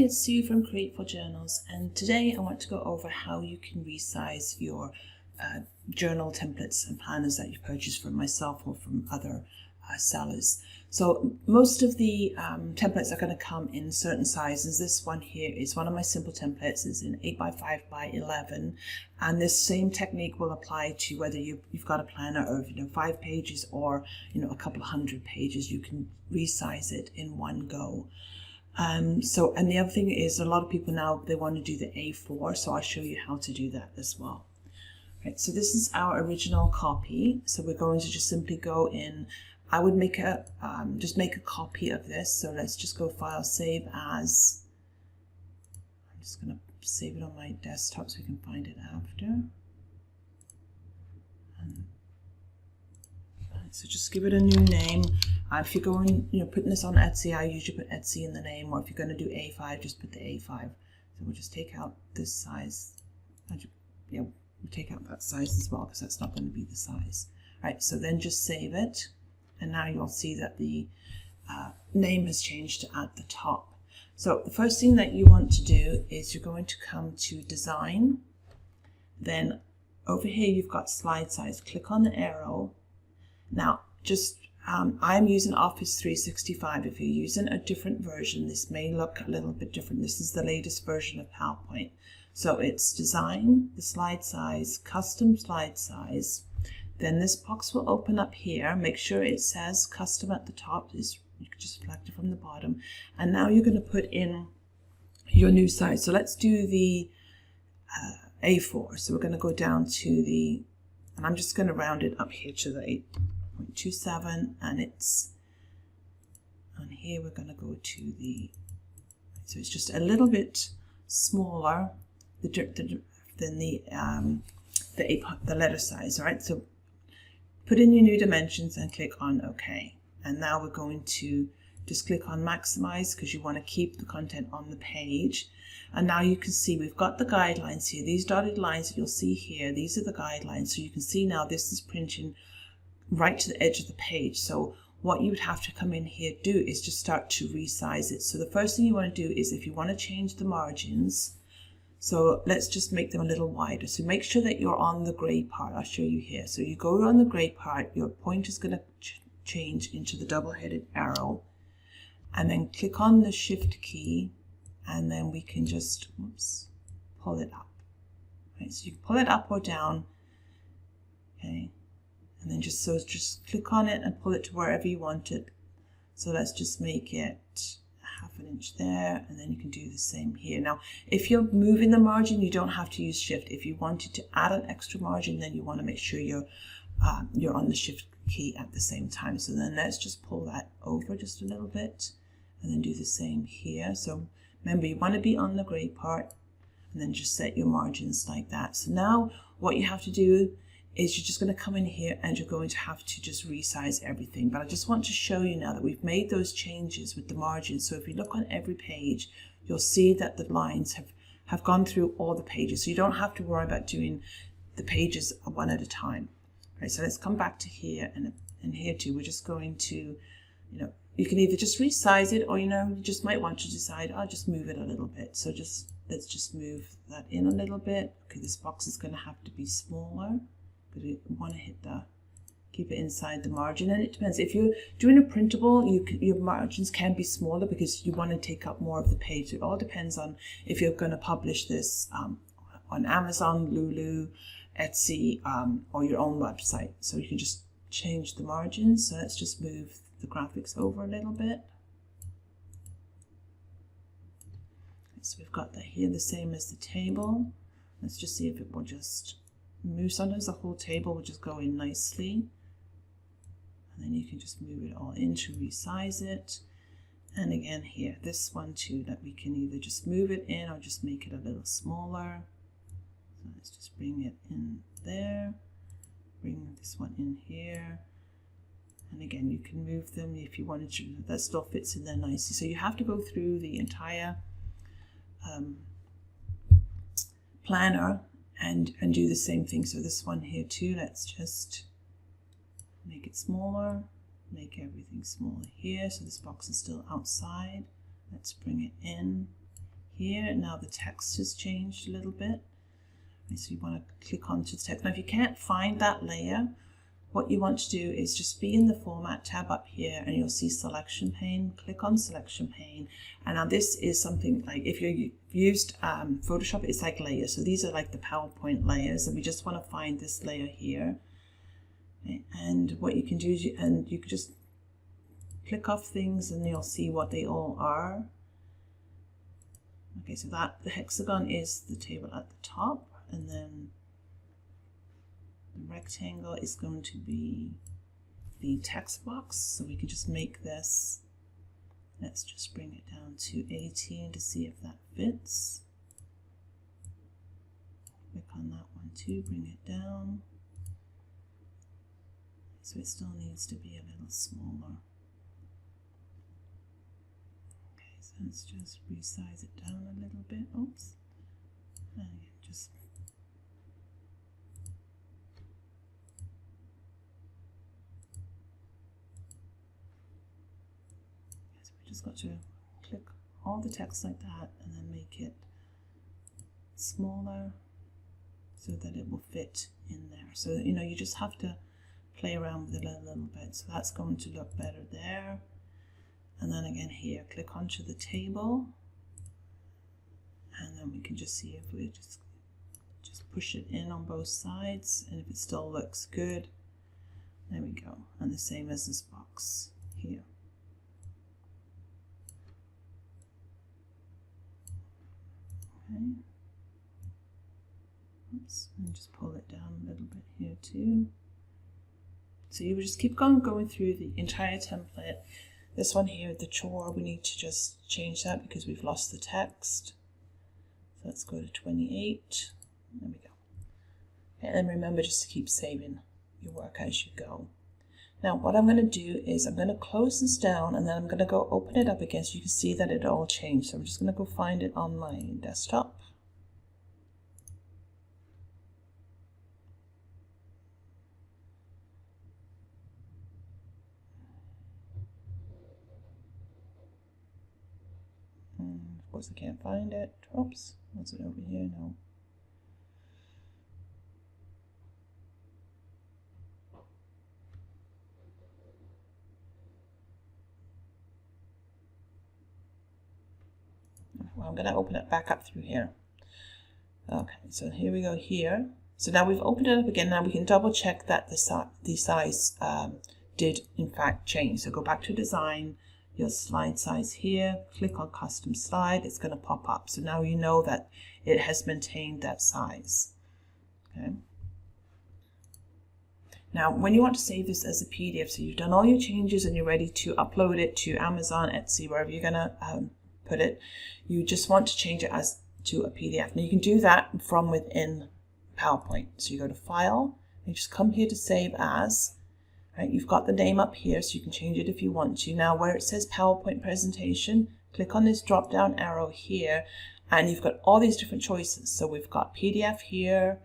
it's Sue from Createful Journals, and today I want to go over how you can resize your journal templates and planners that you purchased from myself or from other sellers. So most of the templates are going to come in certain sizes. This one here is one of my simple templates. It's in 8x5 by 11, and this same technique will apply to whether you've got a planner of 5 pages or a couple of 100 pages. You can resize it in one go. And the other thing is, a lot of people now, they want to do the A4, so I'll show you how to do that as well. Right, so this is our original copy. So we're going to just simply go in. I would make a just make a copy of this. So let's just go File, Save As. I'm just going to save it on my desktop so we can find it after. So just give it a new name. If you're going, putting this on Etsy, I usually put Etsy in the name, or if you're going to do A5, just put the A5. So we'll just take out this size. We'll take out that size as well, because that's not going to be the size. All right, so then just save it, and now you'll see that the name has changed at the top. So the first thing that you want to do is you're going to come to Design. Then over here you've got Slide Size. Click on the arrow. Now, just I'm using Office 365. If you're using a different version, this may look a little bit different. This is the latest version of PowerPoint. So it's Design, the slide size, Custom slide size. Then this box will open up here. Make sure it says Custom at the top. You can just select it from the bottom. And now you're going to put in your new size. So let's do the A4. So we're going to go down to the, and I'm just going to round it up here to the 8.27, and it's on here. We're going to go to the, so it's just a little bit smaller than the letter size. All right, so put in your new dimensions and click on OK. And now we're going to just click on Maximize, because you want to keep the content on the page. And now you can see we've got the guidelines here. These dotted lines that you'll see here, these are the guidelines. So you can see now this is printing right to the edge of the page. So what you would have to come in here do is just start to resize it. So the first thing you want to do is, if you want to change the margins, so let's just make them a little wider. So make sure that you're on the gray part. I'll show you here. So you go on the gray part, your point is going to change into the double-headed arrow, and then click on the Shift key, and then we can just pull it up. Right, so you can pull it up or down. Okay, and then just click on it and pull it to wherever you want it. So let's just make it ½ an inch there, and then you can do the same here. Now, if you're moving the margin, you don't have to use Shift. If you wanted to add an extra margin, then you want to make sure you're on the Shift key at the same time. So then let's just pull that over just a little bit, and then do the same here. So remember, you want to be on the gray part, and then just set your margins like that. So now what you have to do is you're just going to come in here, and you're going to have to just resize everything. But I just want to show you now that we've made those changes with the margins. So if you look on every page, you'll see that the lines have gone through all the pages. So you don't have to worry about doing the pages one at a time. Right, so let's come back to here, and here too, we're just going to, you can either just resize it, or you just might want to decide, I'll just move it a little bit. So let's just move that in a little bit. Okay, this box is going to have to be smaller, but we want to keep it inside the margin. And it depends, if you're doing a printable, your margins can be smaller because you want to take up more of the page. It all depends on if you're going to publish this on Amazon, Lulu, Etsy, or your own website. So you can just change the margins. So let's just move the graphics over a little bit. So we've got that here, the same as the table. Let's just see if it will just move. Sometimes the whole table will just go in nicely. And then you can just move it all in to resize it. And again here, this one too, that we can either just move it in or just make it a little smaller. So let's just bring it in there, bring this one in here, and again you can move them if you wanted to. That still fits in there nicely. So you have to go through the entire planner and do the same thing. So this one here too, let's just make it smaller, make everything smaller here. So this box is still outside. Let's bring it in. here. Now the text has changed a little bit. So you want to click onto the text. Now if you can't find that layer, what you want to do is just be in the Format tab up here and you'll see Selection Pane. Click on Selection Pane. And now this is something like, if you've used Photoshop, it's like layers. So these are like the PowerPoint layers, and we just want to find this layer here. Okay. And what you can do is you can just click off things and you'll see what they all are. Okay, so that the hexagon is the table at the top, and then the rectangle is going to be the text box. So we can just make this, let's just bring it down to 18 to see if that fits. Click on that one too, bring it down. So it still needs to be a little smaller. Okay, so let's just resize it down a little bit. Oops. And just just got to click all the text like that and then make it smaller so that it will fit in there. So you just have to play around with it a little bit. So that's going to look better there. And then again here, click onto the table, and then we can just see if we just push it in on both sides, and if it still looks good, there we go. And the same as this box here. Okay. Oops, and just pull it down a little bit here too. So you would just keep going through the entire template. This one here, the chore, we need to just change that because we've lost the text. So let's go to 28. There we go. And then remember just to keep saving your work as you go. Now what I'm going to do is I'm going to close this down, and then I'm going to go open it up again so you can see that it all changed. So I'm just going to go find it on my desktop. Of course I can't find it. Oops, was it over here? No. Well, I'm going to open it back up through here. Okay, so here we go here. So now we've opened it up again. Now we can double check that the size did in fact change. So go back to Design, your slide size here, click on Custom Slide, it's going to pop up. So now you know that it has maintained that size. Okay. Now when you want to save this as a PDF, so you've done all your changes and you're ready to upload it to Amazon, Etsy, wherever you're going to put it, you just want to change it as to a PDF. Now you can do that from within PowerPoint. So you go to File, and you just come here to Save As. Right, you've got the name up here, so you can change it if you want to. Now where it says PowerPoint Presentation, click on this drop down arrow here, and you've got all these different choices. So we've got PDF here.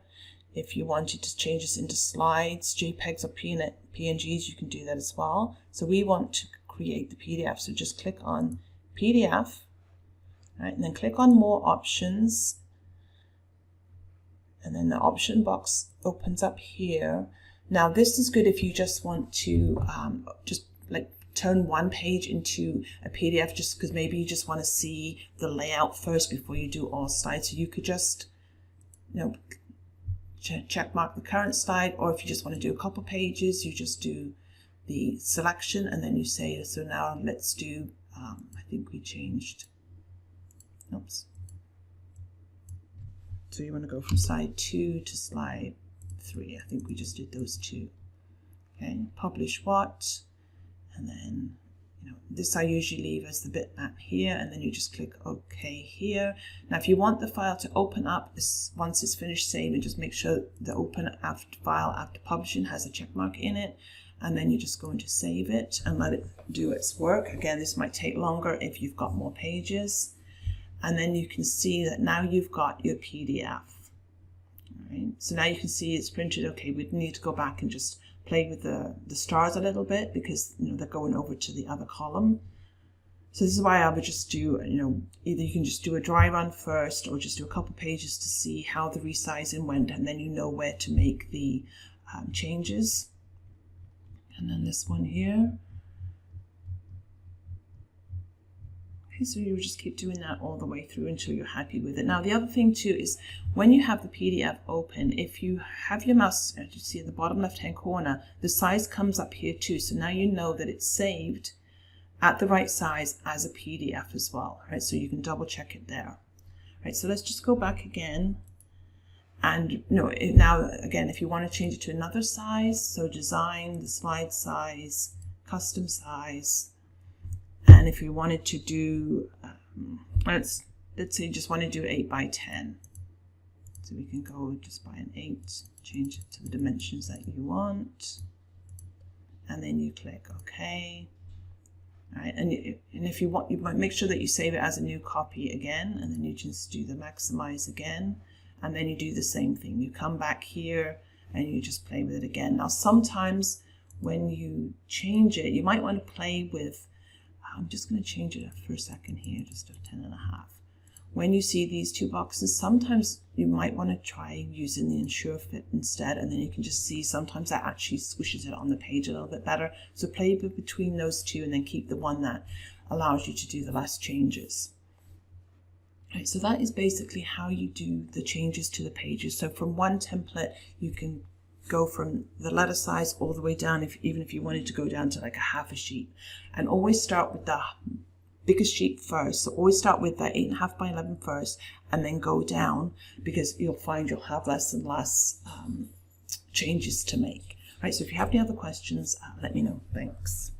If you wanted to change this into slides, JPEGs or PNGs, you can do that as well. So we want to create the PDF, so just click on PDF, right, and then click on More Options, and then the option box opens up here. Now this is good if you just want to just like turn one page into a PDF, just because maybe you just want to see the layout first before you do all slides. So you could just, check mark the current slide, or if you just want to do a couple pages, you just do the selection and then you say, so now let's do, I think we changed, oops. So you want to go from slide 2 to slide 3. I think we just did those two. Okay, publish what, and then this I usually leave as the bitmap here, and then you just click OK here. Now if you want the file to open up once it's finished saving, just make sure the open file after publishing has a check mark in it, and then you're just going to save it and let it do its work. Again, this might take longer if you've got more pages, and then you can see that now you've got your PDF. Right. So now you can see it's printed. Okay, we need to go back and just play with the stars a little bit because they're going over to the other column. So this is why I would just do, either you can just do a dry run first or just do a couple pages to see how the resizing went, and then you know where to make the changes. And then this one here. Okay, so you just keep doing that all the way through until you're happy with it. Now the other thing too is when you have the PDF open, if you have your mouse, as you see at the bottom left hand corner, the size comes up here too. So now you know that it's saved at the right size as a PDF as well, right? So you can double check it there, right? So let's just go back again, and now again, if you want to change it to another size, so design, the slide size, custom size, and if you wanted to do, let's say you just want to do 8 by 10, so we can go just by an 8, change it to the dimensions that you want, and then you click OK. Right, and if you want, you might make sure that you save it as a new copy again, and then you just do the maximize again, and then you do the same thing. You come back here and you just play with it again. Now sometimes when you change it, you might want to play with, I'm just going to change it for a second here, just to 10.5. When you see these two boxes, sometimes you might want to try using the ensure fit instead, and then you can just see sometimes that actually squishes it on the page a little bit better. So play between those two and then keep the one that allows you to do the less changes. Right, so that is basically how you do the changes to the pages. So from one template, you can go from the letter size all the way down, even if you wanted to go down to like a half a sheet, and always start with the biggest sheet first. So always start with that 8.5 by 11 first, and then go down, because you'll find you'll have less and less changes to make. Right, so if you have any other questions, let me know. Thanks.